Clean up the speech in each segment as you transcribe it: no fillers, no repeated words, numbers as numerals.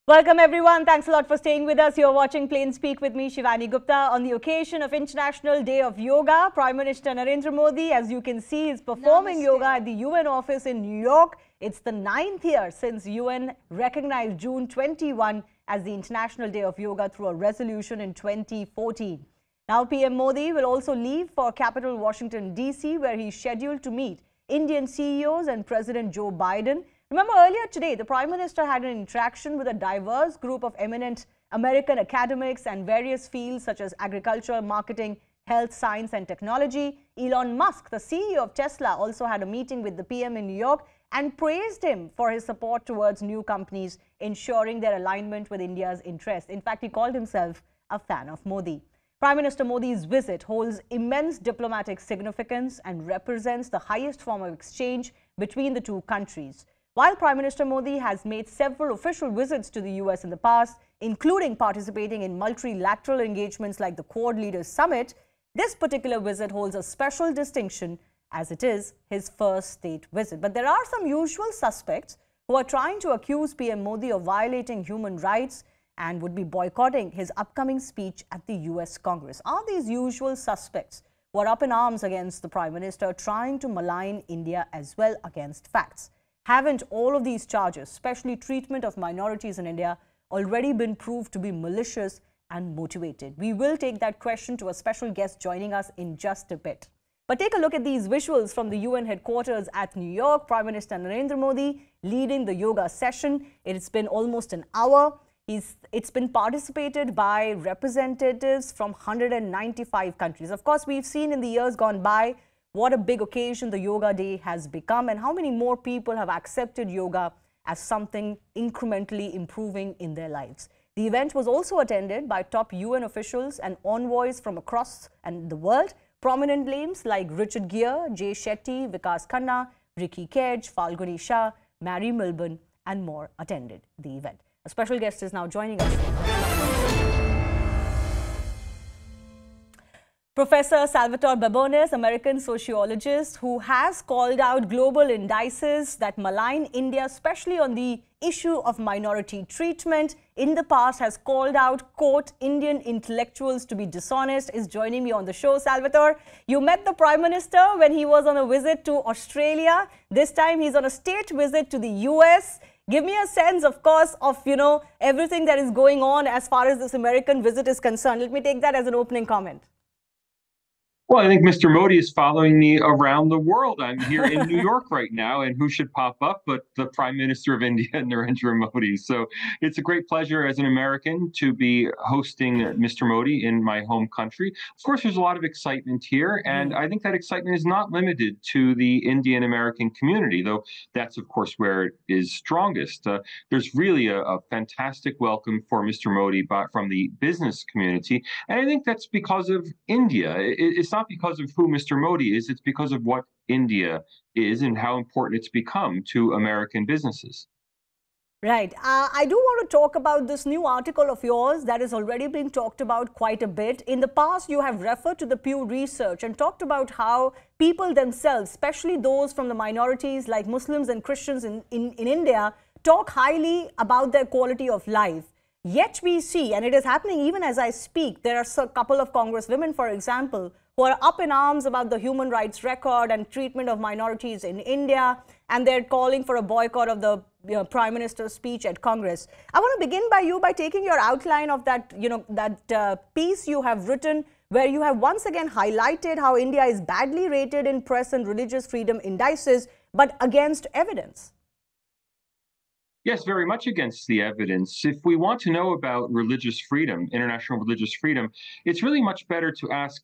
Welcome everyone. Thanks a lot for staying with us. You're watching Plain Speak with me, Shivani Gupta. On the occasion of International Day of Yoga, Prime Minister Narendra Modi, as you can see, is performing yoga at the UN office in New York. It's the 9th year since UN recognized June 21 as the International Day of Yoga through a resolution in 2014. Now PM Modi will also leave for capital Washington, D.C., where he's scheduled to meet Indian CEOs and President Joe Biden. Remember, earlier today, the Prime Minister had an interaction with a diverse group of eminent American academics and various fields such as agriculture, marketing, health, science and technology. Elon Musk, the CEO of Tesla, also had a meeting with the PM in New York and praised him for his support towards new companies, ensuring their alignment with India's interests. In fact, he called himself a fan of Modi. Prime Minister Modi's visit holds immense diplomatic significance and represents the highest form of exchange between the two countries. While Prime Minister Modi has made several official visits to the US in the past, including participating in multilateral engagements like the Quad Leaders Summit, this particular visit holds a special distinction as it is his first state visit. But there are some usual suspects who are trying to accuse PM Modi of violating human rights and would be boycotting his upcoming speech at the US Congress. Are these usual suspects who are up in arms against the Prime Minister trying to malign India as well against facts? Haven't all of these charges, especially treatment of minorities in India, already been proved to be malicious and motivated? We will take that question to a special guest joining us in just a bit. But take a look at these visuals from the UN headquarters at New York. Prime Minister Narendra Modi leading the yoga session. It's been almost an hour. It's been participated by representatives from 195 countries. Of course, we've seen in the years gone by what a big occasion the Yoga Day has become and how many more people have accepted yoga as something incrementally improving in their lives. The event was also attended by top UN officials and envoys from across the world. Prominent names like Richard Gere, Jay Shetty, Vikas Khanna, Ricky Cage, Falguni Shah, Mary Milburn and more attended the event. A special guest is now joining us. Professor Salvatore Babones, American sociologist, who has called out global indices that malign India, especially on the issue of minority treatment. In the past, has called out, quote, Indian intellectuals to be dishonest, is joining me on the show. Salvatore, you met the Prime Minister when he was on a visit to Australia. This time, he's on a state visit to the US. Give me a sense, of course, of, everything that is going on as far as this American visit is concerned. Let me take that as an opening comment. Well, I think Mr. Modi is following me around the world. I'm here in New York right now, and who should pop up but the Prime Minister of India, Narendra Modi. So it's a great pleasure as an American to be hosting Mr. Modi in my home country. Of course, there's a lot of excitement here, and I think that excitement is not limited to the Indian American community, though that's, of course, where it is strongest. There's really a fantastic welcome for Mr. Modi from the business community, and I think that's because of India. It's not because of who Mr. Modi is, it's because of what India is and how important it's become to American businesses. Right. I do want to talk about this new article of yours that is already being talked about quite a bit. In the past, you have referred to the Pew Research and talked about how people themselves, especially those from the minorities like Muslims and Christians in India, talk highly about their quality of life. Yet we see, and it is happening even as I speak, there are a couple of congresswomen, for example, who are up in arms about the human rights record and treatment of minorities in India, and they're calling for a boycott of the Prime Minister's speech at Congress. I want to begin by taking your outline of that, piece you have written, where you have once again highlighted how India is badly rated in press and religious freedom indices, but against evidence. Yes, very much against the evidence. If we want to know about religious freedom, international religious freedom, it's really much better to ask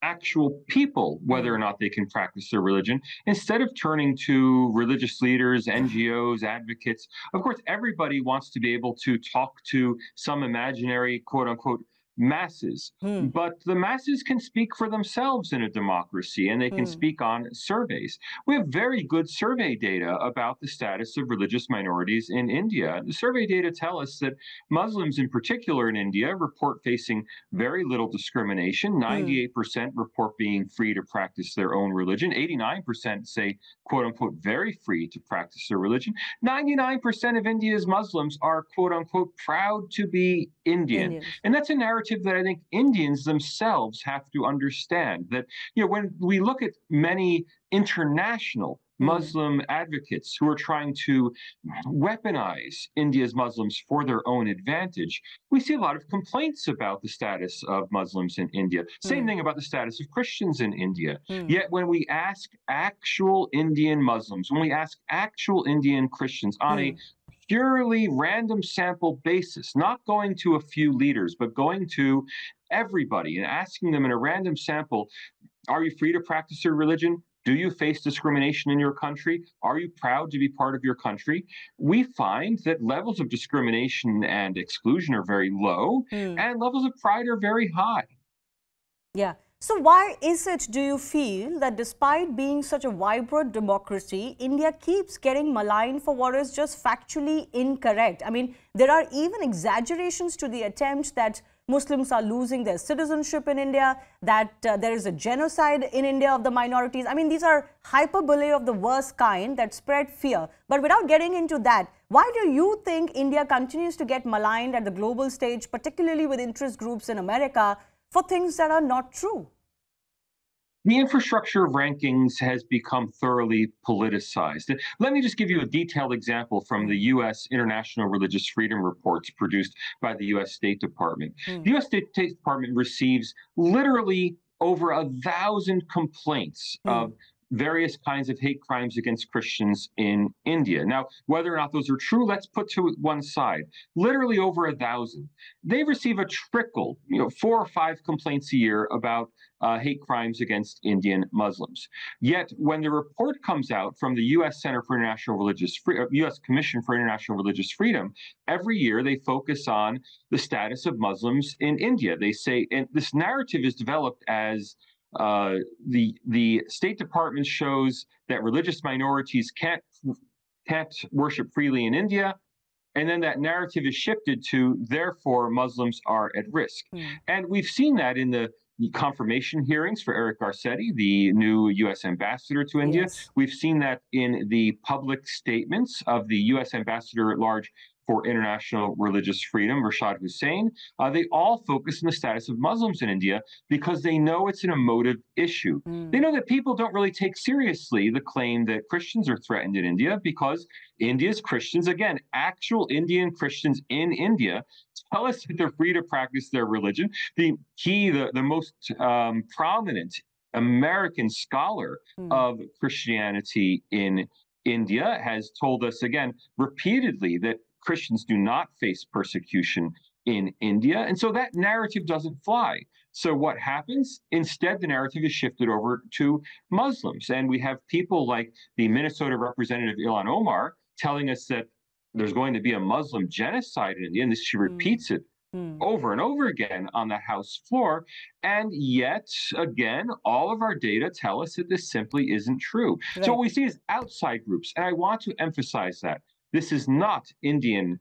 actual people whether or not they can practice their religion, instead of turning to religious leaders, NGOs, advocates. Of course, everybody wants to be able to talk to some imaginary, quote unquote, masses. But the masses can speak for themselves in a democracy, and they can speak on surveys. We have very good survey data about the status of religious minorities in India. The survey data tell us that Muslims in particular in India report facing very little discrimination. 98% report being free to practice their own religion. 89% say, quote unquote, very free to practice their religion. 99% of India's Muslims are, quote unquote, proud to be Indian. And that's a narrative that I think Indians themselves have to understand, that, when we look at many international Muslim advocates who are trying to weaponize India's Muslims for their own advantage, we see a lot of complaints about the status of Muslims in India. Same thing about the status of Christians in India. Yet when we ask actual Indian Muslims, when we ask actual Indian Christians on a purely random sample basis, not going to a few leaders, but going to everybody and asking them in a random sample, are you free to practice your religion? Do you face discrimination in your country? Are you proud to be part of your country? We find that levels of discrimination and exclusion are very low, and levels of pride are very high. Yeah. So why is it, do you feel, that despite being such a vibrant democracy, India keeps getting maligned for what is just factually incorrect? I mean, there are even exaggerations to the attempt that Muslims are losing their citizenship in India, that there is a genocide in India of the minorities. I mean, these are hyperbole of the worst kind that spread fear. But without getting into that, why do you think India continues to get maligned at the global stage, particularly with interest groups in America, for things that are not true? The infrastructure of rankings has become thoroughly politicized. Let me just give you a detailed example from the U.S. International Religious Freedom Reports produced by the U.S. State Department. The U.S. State Department receives literally over 1,000 complaints of various kinds of hate crimes against Christians in India. Now, whether or not those are true, let's put to one side. Literally over 1,000. They receive a trickle, 4 or 5 complaints a year about hate crimes against Indian Muslims. Yet, when the report comes out from the U.S. Center for International Religious U.S. Commission for International Religious Freedom, every year they focus on the status of Muslims in India. They say, and this narrative is developed as the State Department shows that religious minorities can't worship freely in India, and then that narrative is shifted to, therefore, Muslims are at risk. And we've seen that in the confirmation hearings for Eric Garcetti, the new U.S. ambassador to India. We've seen that in the public statements of the U.S. ambassador at large for International Religious Freedom, Rashad Hussain. They all focus on the status of Muslims in India because they know it's an emotive issue. They know that people don't really take seriously the claim that Christians are threatened in India, because India's Christians, again, actual Indian Christians in India, tell us that they're free to practice their religion. The most prominent American scholar of Christianity in India has told us, again, repeatedly, that Christians do not face persecution in India. And so that narrative doesn't fly. So what happens? Instead, the narrative is shifted over to Muslims. And we have people like the Minnesota Representative Ilhan Omar telling us that there's going to be a Muslim genocide in India, and she repeats it over and over again on the House floor. And yet, again, all of our data tell us that this simply isn't true. So what we see is outside groups, and I want to emphasize that. This is not Indian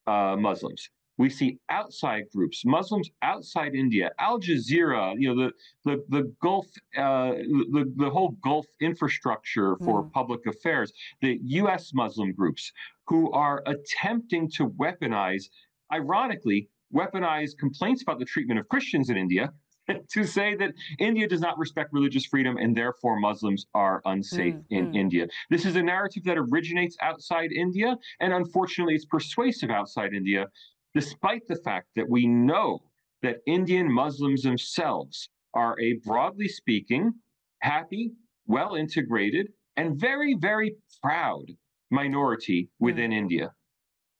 Muslims. We see outside groups, Muslims outside India, Al Jazeera, the Gulf, the whole Gulf infrastructure for public affairs, the U.S. Muslim groups who are attempting to ironically, weaponize complaints about the treatment of Christians in India to say that India does not respect religious freedom and therefore Muslims are unsafe in India. This is a narrative that originates outside India, and unfortunately it's persuasive outside India, despite the fact that we know that Indian Muslims themselves are a, broadly speaking, happy, well-integrated, and very, very proud minority within India.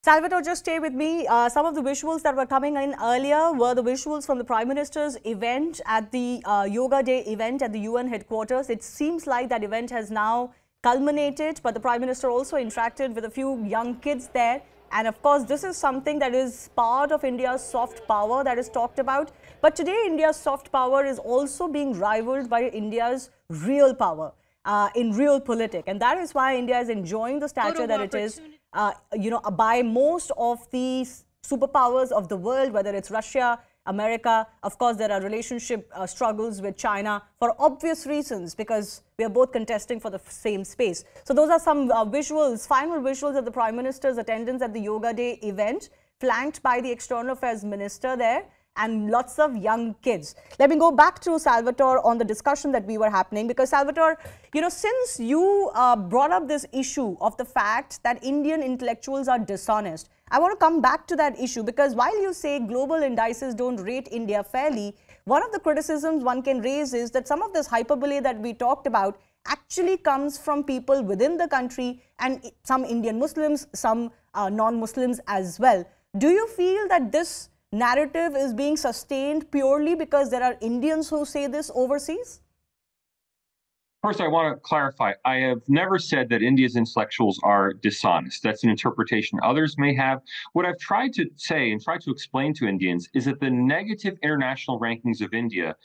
Salvatore, just stay with me. Some of the visuals that were coming in earlier were the visuals from the Prime Minister's event at the Yoga Day event at the UN headquarters. It seems like that event has now culminated, but the Prime Minister also interacted with a few young kids there. And of course, this is something that is part of India's soft power that is talked about. But today, India's soft power is also being rivaled by India's real power in real politics. And that is why India is enjoying the stature that it is, by most of these superpowers of the world, whether it's Russia, America. Of course, there are relationship struggles with China for obvious reasons, because we are both contesting for the same space. So those are some visuals, final visuals of the Prime Minister's attendance at the Yoga Day event, flanked by the External Affairs Minister there and lots of young kids. Let me go back to Salvatore on the discussion that we were happening, because Salvatore, since you brought up this issue of the fact that Indian intellectuals are dishonest, I want to come back to that issue, because while you say global indices don't rate India fairly, one of the criticisms one can raise is that some of this hyperbole that we talked about actually comes from people within the country, and some Indian Muslims, some non-Muslims as well. Do you feel that this narrative is being sustained purely because there are Indians who say this overseas? First, I want to clarify, I have never said that India's intellectuals are dishonest. That's an interpretation others may have. What I've tried to say and tried to explain to Indians is that the negative international rankings of India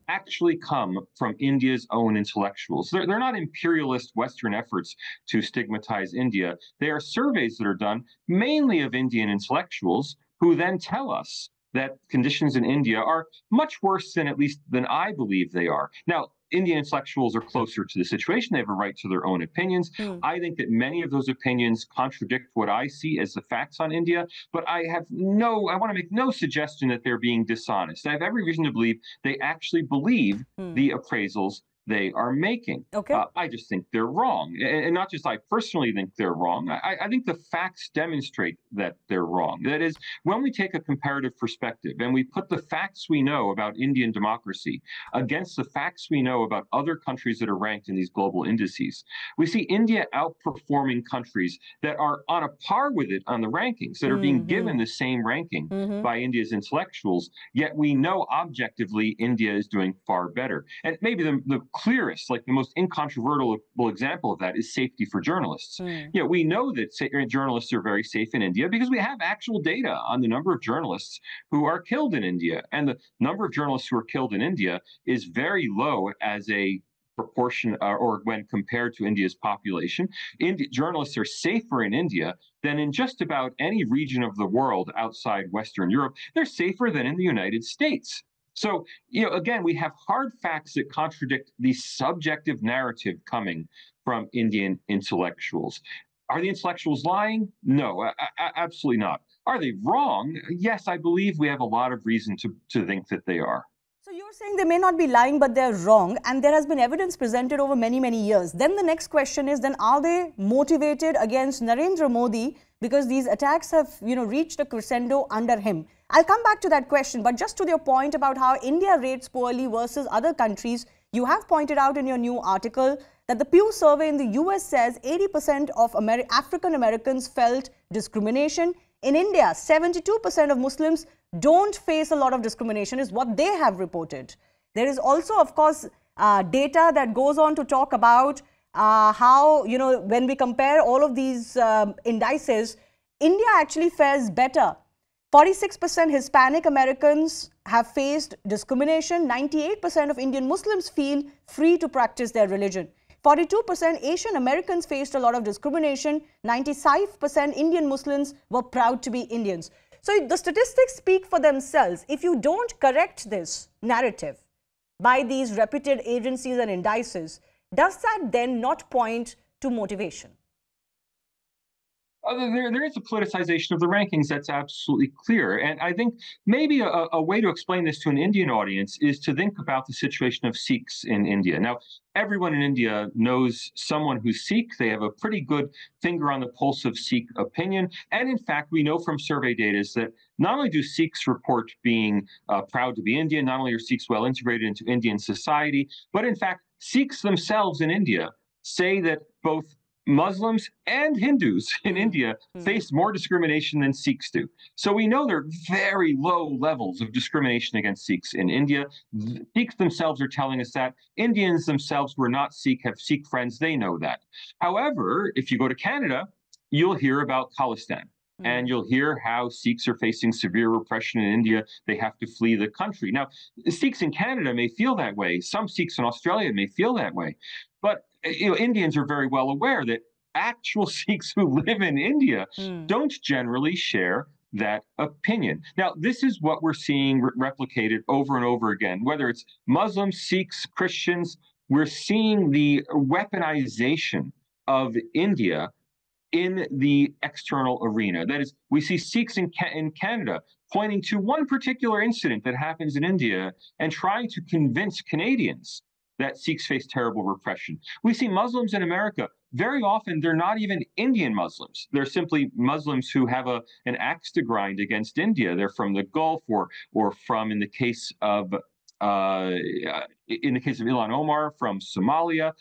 actually come from India's own intellectuals. They're not imperialist Western efforts to stigmatize India. They are surveys that are done mainly of Indian intellectuals who then tell us that conditions in India are much worse than I believe they are. Now, Indian intellectuals are closer to the situation. They have a right to their own opinions. I think that many of those opinions contradict what I see as the facts on India, but I want to make no suggestion that they're being dishonest. I have every reason to believe they actually believe the appraisals they are making. Okay. I just think they're wrong. And not just I personally think they're wrong. I think the facts demonstrate that they're wrong. That is, when we take a comparative perspective and we put the facts we know about Indian democracy against the facts we know about other countries that are ranked in these global indices, we see India outperforming countries that are on a par with it on the rankings, that are being given the same ranking by India's intellectuals, yet we know objectively India is doing far better. And maybe the clearest, like the most incontrovertible example of that is safety for journalists. We know that journalists are very safe in India because we have actual data on the number of journalists who are killed in India. And the number of journalists who are killed in India is very low as a proportion or when compared to India's population. Journalists are safer in India than in just about any region of the world outside Western Europe. They're safer than in the United States. So, again, we have hard facts that contradict the subjective narrative coming from Indian intellectuals. Are the intellectuals lying? No, absolutely not. Are they wrong? Yes, I believe we have a lot of reason to think that they are. So you're saying they may not be lying, but they're wrong, and there has been evidence presented over many, many years. Then the next question is, then are they motivated against Narendra Modi because these attacks have, reached a crescendo under him? I'll come back to that question, but just to your point about how India rates poorly versus other countries, you have pointed out in your new article that the Pew survey in the US says 80% of African Americans felt discrimination. In India, 72% of Muslims don't face a lot of discrimination, is what they have reported. There is also, of course, data that goes on to talk about how, when we compare all of these indices, India actually fares better. 46% Hispanic Americans have faced discrimination. 98% of Indian Muslims feel free to practice their religion. 42% Asian Americans faced a lot of discrimination. 95% Indian Muslims were proud to be Indians. So the statistics speak for themselves. If you don't correct this narrative by these reputed agencies and indices, does that then not point to motivation? There is a politicization of the rankings that's absolutely clear. And I think maybe a way to explain this to an Indian audience is to think about the situation of Sikhs in India. Now, everyone in India knows someone who's Sikh. They have a pretty good finger on the pulse of Sikh opinion. And in fact, we know from survey data that not only do Sikhs report being proud to be Indian, not only are Sikhs well integrated into Indian society, but in fact, Sikhs themselves in India say that both Muslims and Hindus in India face more discrimination than Sikhs do. So we know there are very low levels of discrimination against Sikhs in India. Sikhs themselves are telling us that. Indians themselves who are not Sikh have Sikh friends. They know that. However, if you go to Canada, you'll hear about Khalistan. and you'll hear how Sikhs are facing severe repression in India. They have to flee the country. Now, Sikhs in Canada may feel that way. Some Sikhs in Australia may feel that way. But Indians are very well aware that actual Sikhs who live in India don't generally share that opinion. Now, this is what we're seeing replicated over and over again, whether it's Muslims, Sikhs, Christians. We're seeing the weaponization of India in the external arena. That is, we see Sikhs in Canada pointing to one particular incident that happens in India and trying to convince Canadians that Sikhs face terrible repression. We see Muslims in America. Very often, they're not even Indian Muslims. They're simply Muslims who have an axe to grind against India. They're from the Gulf, or from, in the case of Ilhan Omar, from Somalia.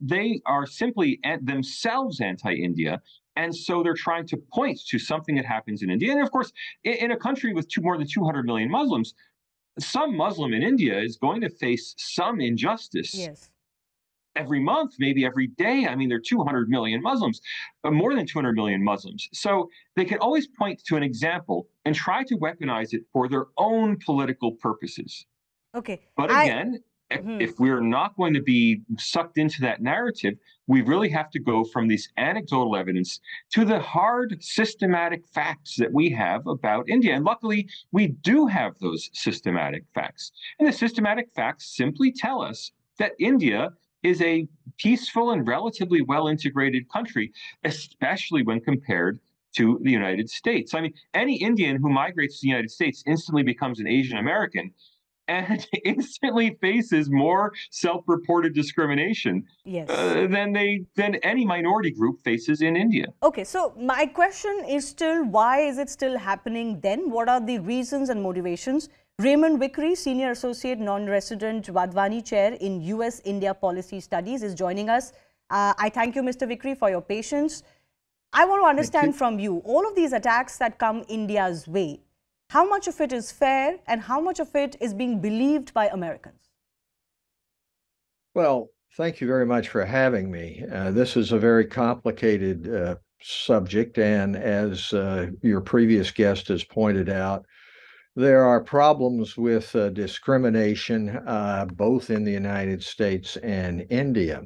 They are simply themselves anti-India. And so they're trying to point to something that happens in India. And of course, in a country with more than 200 million Muslims, some Muslim in India is going to face some injustice every month, maybe every day. I mean, there are 200 million Muslims, more than 200 million Muslims. So they can always point to an example and try to weaponize it for their own political purposes. Okay. But again, if we're not going to be sucked into that narrative, we really have to go from this anecdotal evidence to the hard systematic facts that we have about India. And luckily, we do have those systematic facts. And the systematic facts simply tell us that India is a peaceful and relatively well-integrated country, especially when compared to the United States. I mean, any Indian who migrates to the United States instantly becomes an Asian American and instantly faces more self-reported discrimination than any minority group faces in India. Okay, so my question is still, why is it still happening then? What are the reasons and motivations? Raymond Vickery, Senior Associate Non-Resident Vadvani Chair in US-India Policy Studies, is joining us. I thank you, Mr. Vickery, for your patience. I want to understand from you, all of these attacks that come India's way, how much of it is fair and how much of it is being believed by Americans? Well, thank you very much for having me. This is a very complicated subject, and as your previous guest has pointed out, there are problems with discrimination both in the United States and India.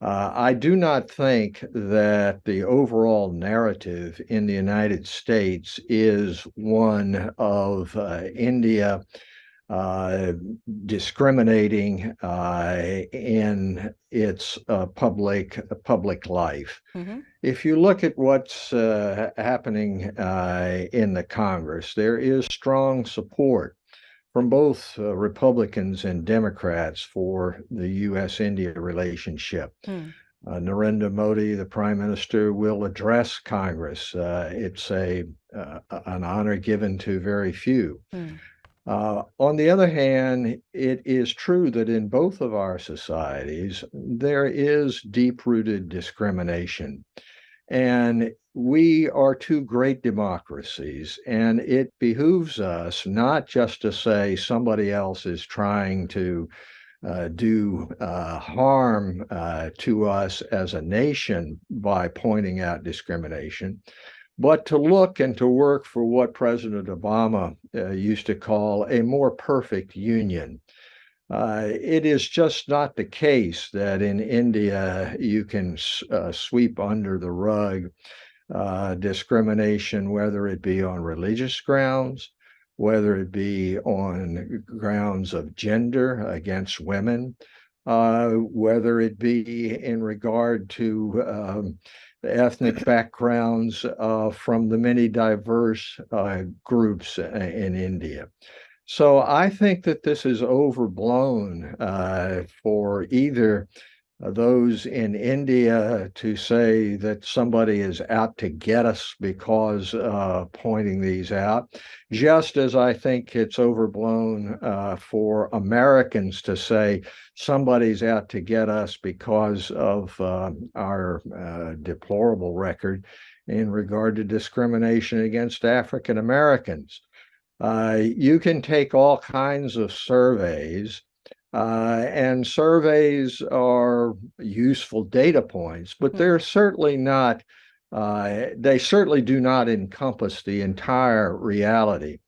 I do not think that the overall narrative in the United States is one of India discriminating in its public life. If you look at what's happening in the Congress, there is strong support from both Republicans and Democrats for the U.S.-India relationship. Narendra Modi, the Prime Minister, will address Congress. It's an honor given to very few. On the other hand, it is true that in both of our societies, there is deep-rooted discrimination. And we are two great democracies, and it behooves us not just to say somebody else is trying to do harm to us as a nation by pointing out discrimination, but to look and to work for what President Obama used to call a more perfect union. It is just not the case that in India you can sweep under the rug discrimination, whether it be on religious grounds, whether it be on grounds of gender against women, whether it be in regard to ethnic backgrounds from the many diverse groups in India. So I think that this is overblown for either those in India to say that somebody is out to get us because pointing these out, just as I think it's overblown for Americans to say somebody's out to get us because of our deplorable record in regard to discrimination against African Americans. You can take all kinds of surveys, and surveys are useful data points, but they're certainly not they certainly do not encompass the entire reality.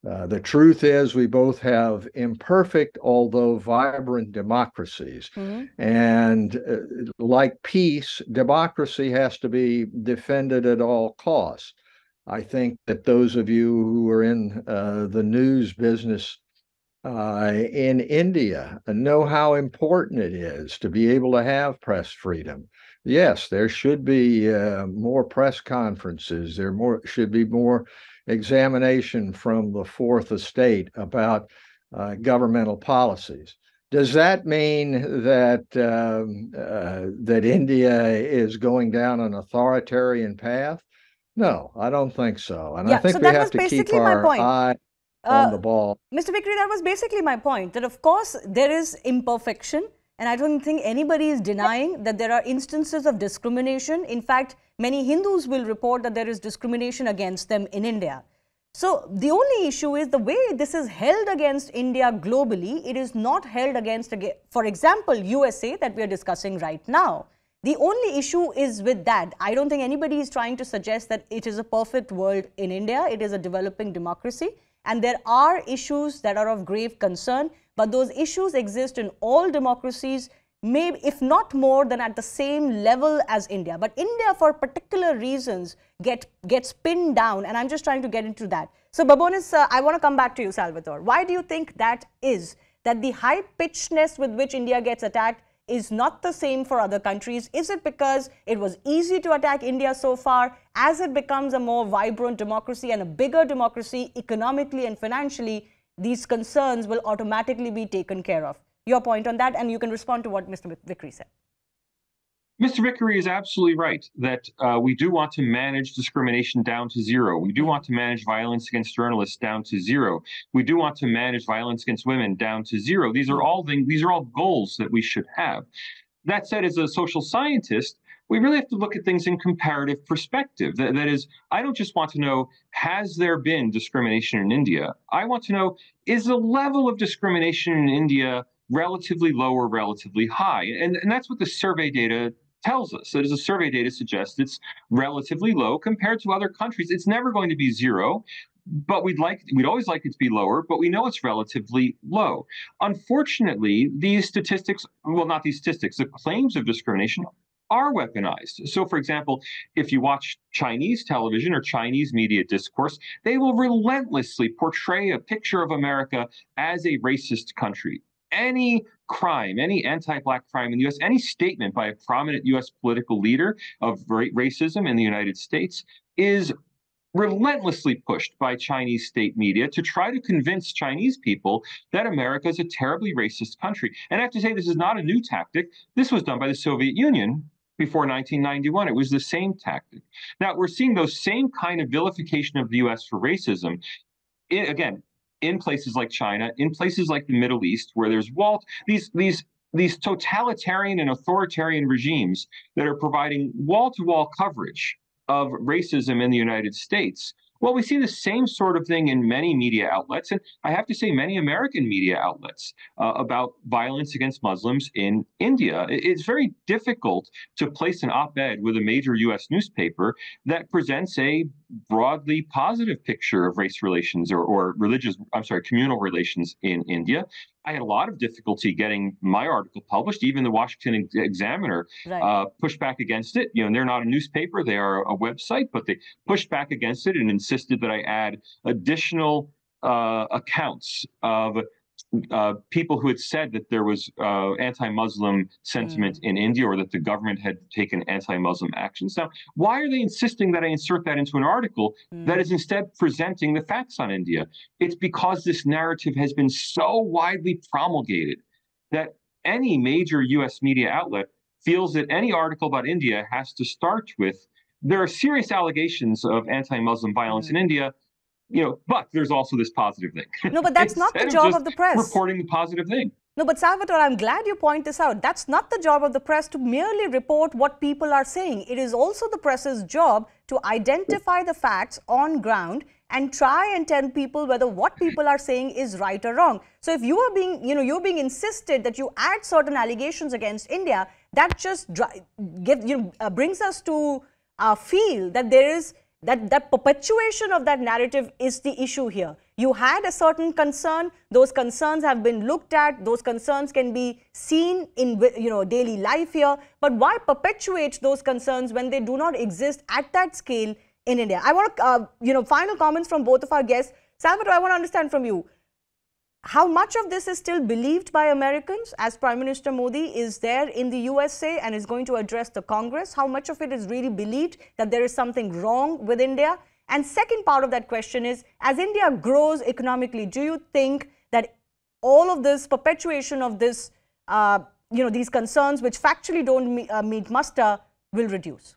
The truth is, we both have imperfect, although vibrant democracies. And like peace, democracy has to be defended at all costs. I think that those of you who are in the news business in India know how important it is to be able to have press freedom. Yes, there should be more press conferences. There should be more examination from the fourth estate about governmental policies. Does that mean that that India is going down an authoritarian path? No, I don't think so. And I think we have to keep our eye on the ball. Mr. Vikri, that was basically my point, that of course there is imperfection, and I don't think anybody is denying that there are instances of discrimination. In fact, many Hindus will report that there is discrimination against them in India. So the only issue is the way this is held against India globally. It is not held against, for example, USA that we are discussing right now. The only issue is with that. I don't think anybody is trying to suggest that it is a perfect world in India. It is a developing democracy. And there are issues that are of grave concern, but those issues exist in all democracies, maybe if not more than at the same level as India. But India, for particular reasons, gets pinned down, and I'm just trying to get into that. So Babones, I want to come back to you, Salvatore. Why do you think that is, that the high-pitchedness with which India gets attacked is not the same for other countries? Is it because it was easy to attack India so far? As it becomes a more vibrant democracy and a bigger democracy economically and financially, these concerns will automatically be taken care of. Your point on that, and you can respond to what Mr. Vikri said. Mr. Vikri is absolutely right that we do want to manage discrimination down to zero. We do want to manage violence against journalists down to zero. We do want to manage violence against women down to zero. These are all things, these are all goals that we should have. That said, as a social scientist, we really have to look at things in comparative perspective. That is, I don't just want to know, has there been discrimination in India? I want to know, is the level of discrimination in India relatively low or relatively high? And that's what the survey data tells us. That is, the survey data suggests it's relatively low compared to other countries. It's never going to be zero, but we'd always like it to be lower, but we know it's relatively low. Unfortunately, these statistics, well, not these statistics, the claims of discrimination are weaponized. So, for example, if you watch Chinese television or Chinese media discourse, they will relentlessly portray a picture of America as a racist country. Any crime, any anti-Black crime in the U.S., any statement by a prominent U.S. political leader of racism in the United States is relentlessly pushed by Chinese state media to try to convince Chinese people that America is a terribly racist country. And I have to say, this is not a new tactic. This was done by the Soviet Union before 1991. It was the same tactic. Now, we're seeing those same kind of vilification of the U.S. for racism, again, in places like China, in places like the Middle East, where there's these totalitarian and authoritarian regimes that are providing wall-to-wall coverage of racism in the United States. Well, we see the same sort of thing in many media outlets, and I have to say many American media outlets about violence against Muslims in India. It's very difficult to place an op-ed with a major U.S. newspaper that presents a broadly positive picture of race relations or communal relations in India. I had a lot of difficulty getting my article published. Even the Washington Examiner pushed back against it. You know, they're not a newspaper, they are a website, but they pushed back against it and insisted that I add additional accounts of people who had said that there was anti-Muslim sentiment in India, or that the government had taken anti-Muslim actions. Now, why are they insisting that I insert that into an article that is instead presenting the facts on India? It's because this narrative has been so widely promulgated that any major U.S. media outlet feels that any article about India has to start with, there are serious allegations of anti-Muslim violence in India, but there's also this positive thing. No, but that's not the job of the press. Reporting the positive thing. No, but Salvatore, I'm glad you point this out. That's not the job of the press to merely report what people are saying. It is also the press's job to identify the facts on ground and try and tell people whether what people are saying is right or wrong. So if you are being, you're being insisted that you add certain allegations against India, that just brings us to feel that there is that perpetuation of that narrative is the issue here. You had a certain concern, those concerns have been looked at, those concerns can be seen in daily life here, but why perpetuate those concerns when they do not exist at that scale in India? I want final comments from both of our guests. Salvatore, I want to understand from you, how much of this is still believed by Americans as Prime Minister Modi is there in the USA and is going to address the Congress? How much of it is really believed that there is something wrong with India? And second part of that question is, as India grows economically, do you think that all of this perpetuation of this, these concerns which factually don't meet muster will reduce?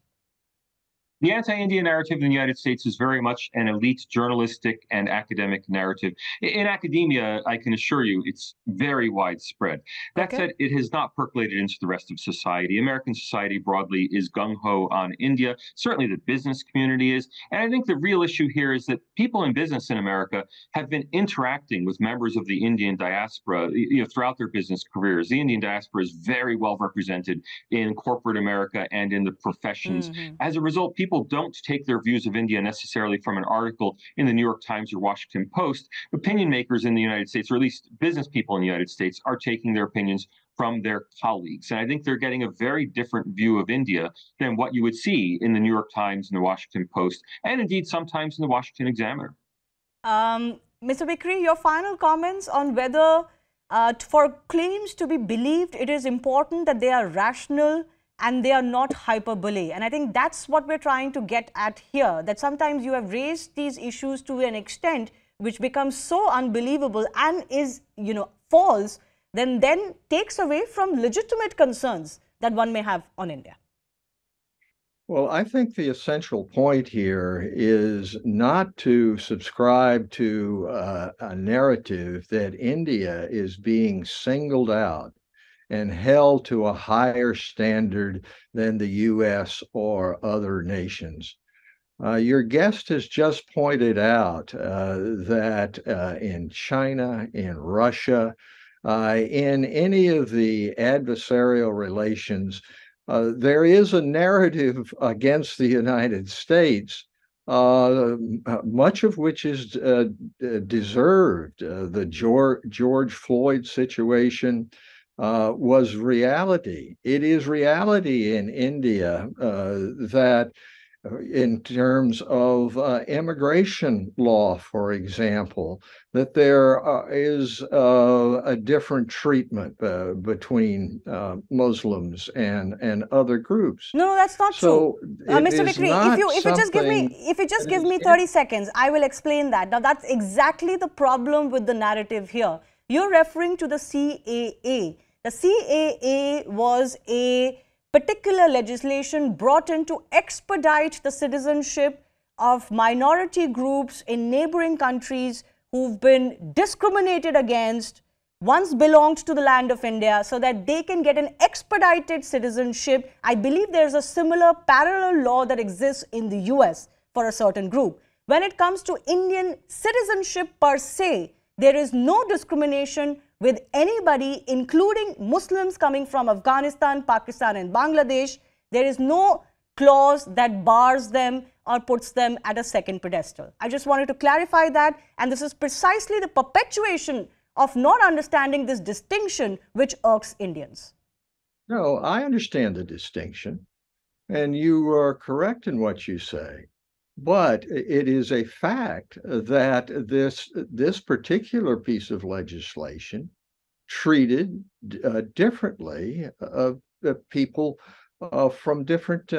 The anti-India narrative in the United States is very much an elite journalistic and academic narrative. In academia, I can assure you, it's very widespread. That said, it has not percolated into the rest of society. American society broadly is gung-ho on India. Certainly the business community is. And I think the real issue here is that people in business in America have been interacting with members of the Indian diaspora throughout their business careers. The Indian diaspora is very well represented in corporate America and in the professions. As a result, people don't take their views of India necessarily from an article in the New York Times or Washington Post. Opinion makers in the United States, or at least business people in the United States, are taking their opinions from their colleagues. And I think they're getting a very different view of India than what you would see in the New York Times and the Washington Post, and indeed sometimes in the Washington Examiner. Mr. Bikri, your final comments on whether for claims to be believed, it is important that they are rational and they are not hyperbole. And I think that's what we're trying to get at here, that sometimes you have raised these issues to an extent which becomes so unbelievable and is, false, then takes away from legitimate concerns that one may have on India. Well, I think the essential point here is not to subscribe to a narrative that India is being singled out and held to a higher standard than the U.S. or other nations. Your guest has just pointed out that in China, in Russia, in any of the adversarial relations, there is a narrative against the United States, much of which is deserved. The George Floyd situation was reality. It is reality in India that in terms of immigration law, for example, that there is a different treatment between Muslims and other groups. No, that's not true. Mr. Bikri, if you just give me 30 seconds, I will explain that. Now, that's exactly the problem with the narrative here. You're referring to the CAA. The CAA was a particular legislation brought in to expedite the citizenship of minority groups in neighboring countries who've been discriminated against, once belonged to the land of India, so that they can get an expedited citizenship. I believe there's a similar parallel law that exists in the US for a certain group. When it comes to Indian citizenship per se, there is no discrimination with anybody, including Muslims coming from Afghanistan, Pakistan and Bangladesh. There is no clause that bars them or puts them at a second pedestal. I just wanted to clarify that, and this is precisely the perpetuation of not understanding this distinction which irks Indians. No, I understand the distinction, and you are correct in what you say. But it is a fact that this particular piece of legislation treated differently people from different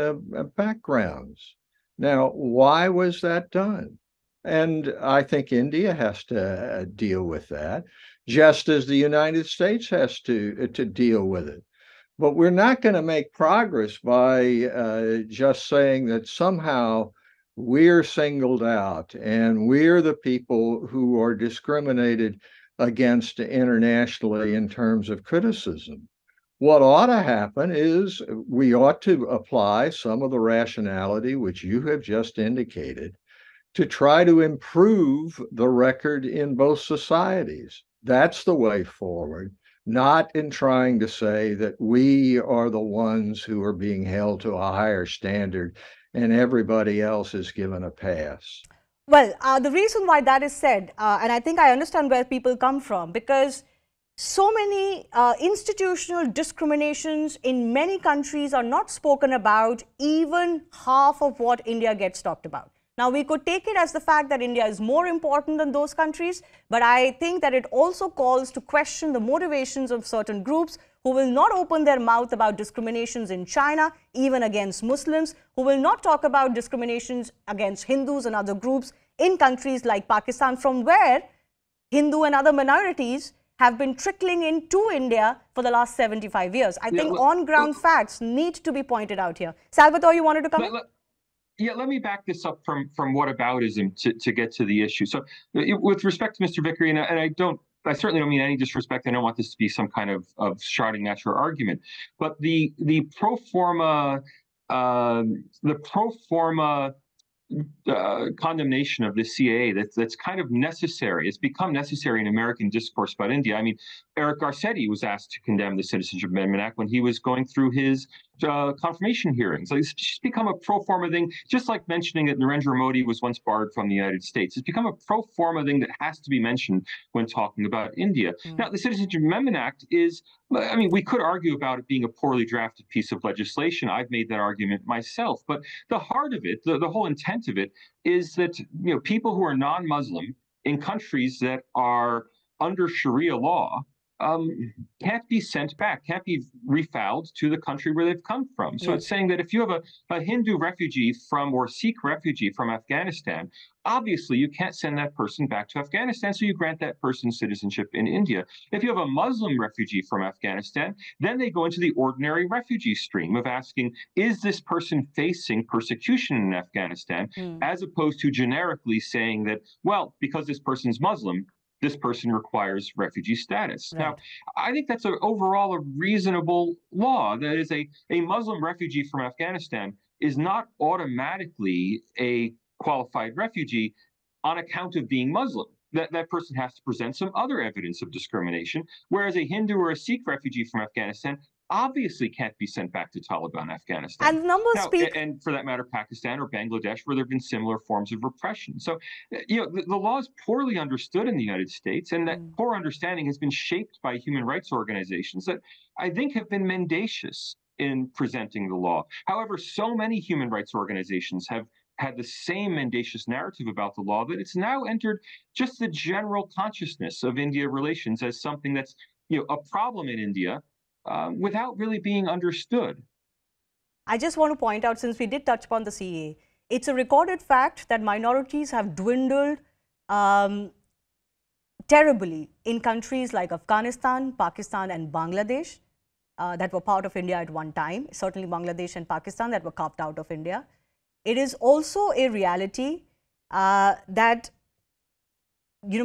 backgrounds. Now, why was that done? And I think India has to deal with that, just as the United States has to deal with it. But we're not going to make progress by just saying that somehow we're singled out and we're the people who are discriminated against internationally in terms of criticism. What ought to happen is we ought to apply some of the rationality which you have just indicated to try to improve the record in both societies. That's the way forward, not in trying to say that we are the ones who are being held to a higher standard and everybody else is given a pass. Well, the reason why that is said, and I think I understand where people come from, because so many institutional discriminations in many countries are not spoken about, even half of what India gets talked about. Now, we could take it as the fact that India is more important than those countries, but I think that it also calls to question the motivations of certain groups who will not open their mouth about discriminations in China, even against Muslims, who will not talk about discriminations against Hindus and other groups in countries like Pakistan, from where Hindu and other minorities have been trickling into India for the last 75 years. I think on-ground facts need to be pointed out here. Salvatore, you wanted to come in? Yeah, let me back this up from whataboutism to get to the issue. So, with respect to Mr. Vickery, and I certainly don't mean any disrespect. I don't want this to be some kind of shouting at your argument, but the pro forma condemnation of the CAA that's kind of necessary. It's become necessary in American discourse about India. I mean, Eric Garcetti was asked to condemn the Citizenship Amendment Act when he was going through his confirmation hearings. Like, it's just become a pro forma thing, just like mentioning that Narendra Modi was once barred from the United States. It's become a pro forma thing that has to be mentioned when talking about India. Now, the Citizenship Amendment Act is, I mean, we could argue about it being a poorly drafted piece of legislation. I've made that argument myself. But the heart of it, the whole intent of it, is that people who are non-Muslim in countries that are under Sharia law can't be sent back, can't be refouled to the country where they've come from. So it's saying that if you have a Hindu refugee or Sikh refugee from Afghanistan, obviously you can't send that person back to Afghanistan, so you grant that person citizenship in India. If you have a Muslim refugee from Afghanistan, then they go into the ordinary refugee stream of asking, is this person facing persecution in Afghanistan, as opposed to generically saying that, well, because this person's Muslim, this person requires refugee status. Right. Now, I think that's overall a reasonable law. That is, a Muslim refugee from Afghanistan is not automatically a qualified refugee on account of being Muslim. That person has to present some other evidence of discrimination, whereas a Hindu or a Sikh refugee from Afghanistan obviously can't be sent back to Taliban Afghanistan. And numbers speak. And for that matter, Pakistan or Bangladesh, where there have been similar forms of repression. So, the law is poorly understood in the United States, and that poor understanding has been shaped by human rights organizations that I think have been mendacious in presenting the law. However, so many human rights organizations have had the same mendacious narrative about the law that it's now entered just the general consciousness of India relations as something that's a problem in India, without really being understood. I just want to point out, since we did touch upon the CAA, it's a recorded fact that minorities have dwindled terribly in countries like Afghanistan, Pakistan, and Bangladesh that were part of India at one time. Certainly Bangladesh and Pakistan that were carved out of India. It is also a reality that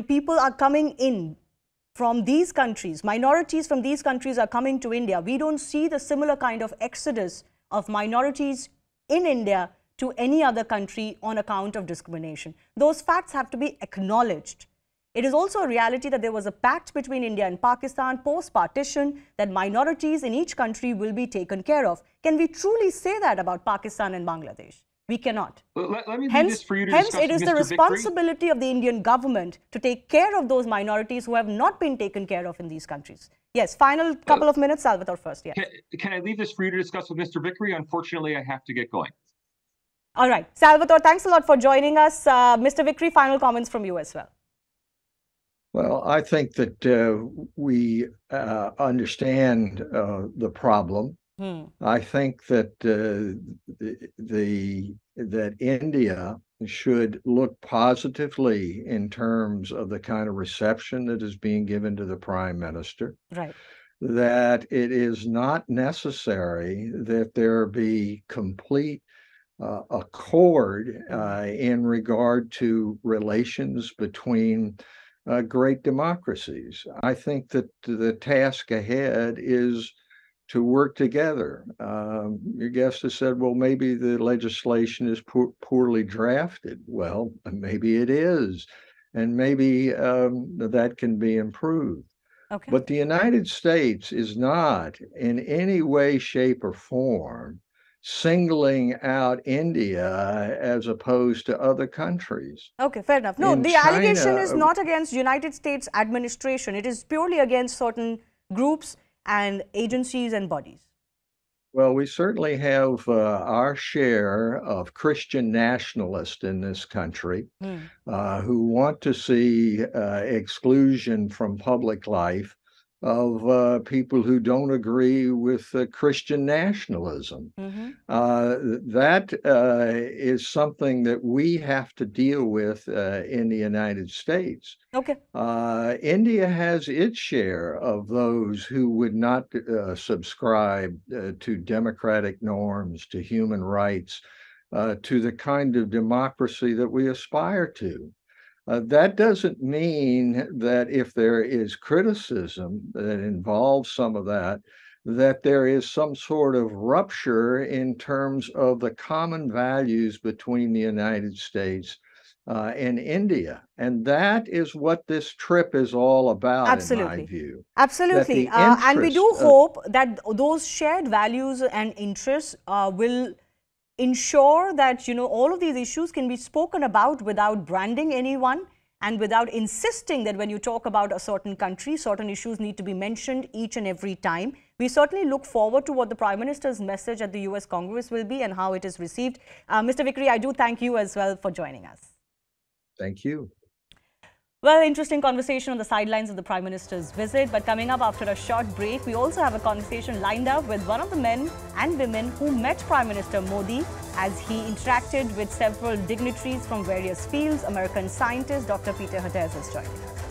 people are coming in from these countries, minorities from these countries are coming to India. We don't see the similar kind of exodus of minorities in India to any other country on account of discrimination. Those facts have to be acknowledged. It is also a reality that there was a pact between India and Pakistan post-partition that minorities in each country will be taken care of. Can we truly say that about Pakistan and Bangladesh? We cannot. Let me leave this for you to discuss, it is the responsibility of the Indian government to take care of those minorities who have not been taken care of in these countries. Yes, final couple of minutes, Salvatore first. Yes. Can I leave this for you to discuss with Mr. Vickery? Unfortunately, I have to get going. All right. Salvatore, thanks a lot for joining us. Mr. Vickery, final comments from you as well. Well, I think that we understand the problem. I think that that India should look positively in terms of the kind of reception that is being given to the Prime Minister. Right. That it is not necessary that there be complete accord in regard to relations between great democracies. I think that the task ahead is to work together. Your guest has said, well, maybe the legislation is poorly drafted. Well, maybe it is. And maybe that can be improved. Okay. But the United States is not in any way, shape, or form singling out India as opposed to other countries. Okay, fair enough. No, In the allegation China, is not against United States administration. It is purely against certain groups and agencies and bodies. well, we certainly have our share of Christian nationalists in this country who want to see exclusion from public life of people who don't agree with Christian nationalism. That is something that we have to deal with in the United States. Okay. India has its share of those who would not subscribe to democratic norms, to human rights, to the kind of democracy that we aspire to. That doesn't mean that if there is criticism that involves some of that, that there is some sort of rupture in terms of the common values between the United States and India. And that is what this trip is all about, Absolutely. in my view. Absolutely. And we do hope that those shared values and interests will ensure that, you know, all of these issues can be spoken about without branding anyone and without insisting that when you talk about a certain country, certain issues need to be mentioned each and every time. We certainly look forward to what the Prime Minister's message at the US Congress will be and how it is received. Mr. Vikri, I do thank you as well for joining us. Thank you. Well, interesting conversation on the sidelines of the Prime Minister's visit. But coming up after a short break, we also have a conversation lined up with one of the men and women who met Prime Minister Modi as he interacted with several dignitaries from various fields. American scientist Dr. Peter Hotez is joining us.